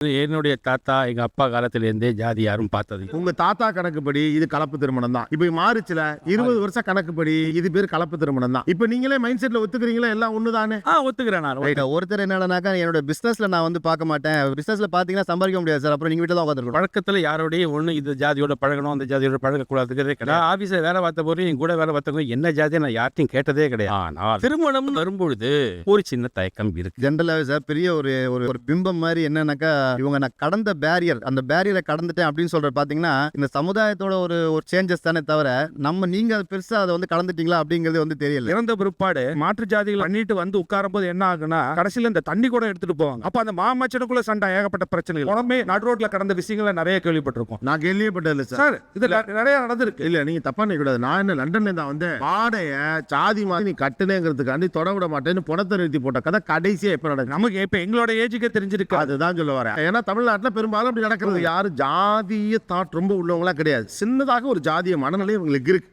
என்னுடைய தாத்தா எங்க அப்பா காலத்துல இருந்தே ஜாதி யாரும் பார்த்தது இல்ல. உங்க தாத்தா கணக்குப்படி இது கலப்பு திருமணம் தான். இப்ப மாறுச்சுல 20 வருஷம் கணக்குப்படி இது பேர் கலப்பு திருமணம் தான். இப்ப நீங்களே மைண்ட் செட்ல ஒத்துக்கிறீங்களா எல்லாம் ஒண்ணுதானே? ஒத்துக்கிறேன் நான். ரைட். ஒருத்தர் என்னன்னாக்கா என்னோட பிசினஸ்ல நான் வந்து பார்க்க மாட்டேன், பிசினஸ்ல பாத்தீங்கன்னா சம்பாதிக்க முடியாது சார், அப்புறம் நீங்க வீட்டுல தான் உட்காந்துருக்கணும். பழக்கத்துல யாரோடய ஒண்ணு இது ஜாதியோட பழகணும் அந்த ஜாதியோட பழகக்கூடாதுங்கிறதே கிடையாது. ஆபீஸ்ல வேலை பார்த்த போது என் கூட வேலை பார்த்தவங்க என்ன ஜாதியை நான் யார்ட்டையும் கேட்டதே கிடையாது. ஆனால் திருமணம் வரும்பொழுது ஒரு சின்ன தயக்கம் இருக்கு. ஜென்ரலாவே சார் பெரிய ஒரு ஒரு பிம்பம் மாதிரி என்னன்னாக்கா இவங்க நான் கடந்த பேரியர், அந்த பேரியரை கடந்துட்டேன் அப்படின்னு சொல்ற பாத்தீங்கன்னா இந்த சமுதாயத்தோட ஒரு ஒரு சேஞ்சஸ் தானே தவிர நீங்க அது பெருசா அதை வந்து கடந்துட்டீங்களா அப்படிங்கிறது வந்து தெரியல. இறந்த பிற்பாடு மாற்று ஜாதிகள் பண்ணிட்டு வந்து உட்காரும் போது என்ன ஆகுனா கடைசியில இந்த தண்ணி கூட எடுத்துட்டு போவாங்க. அப்ப அந்த மாமச்சனுக்குள்ள சண்டை, ஏகப்பட்ட பிரச்சனைகள் உடனே நடு ரோட்ல கடந்த விஷயங்களை நிறைய கேள்விப்பட்டிருக்கோம். நான் கேள்விப்பட்டதில்ல சார். இது நிறைய நடந்திருக்கு. இல்ல நீங்க தப்பா நினைக்க கூடாது. நான் என்ன லண்டன்ல தான் வந்து வாடைய ஜாதி மாதிரி நீ கட்டுனேங்கிறதுக்காண்டி தொட விட மாட்டேன்னு பணத்தை நிறுத்தி போட்ட கதை கடைசியா எப்ப நடக்கும்? நமக்கு இப்ப எங்களோட ஏஜுக்கே தெரிஞ்சிருக்கு. அதுதான் சொல்ல வரேன். ஏன்னா தமிழ்நாட்டுல பெரும்பாலும் அப்படி நடக்கிறது யாரு ஜாதிய தாட் ரொம்ப உள்ளவங்களா கிடையாது. சின்னதாக ஒரு ஜாதிய மனநிலை இவங்களுக்கு இருக்கு.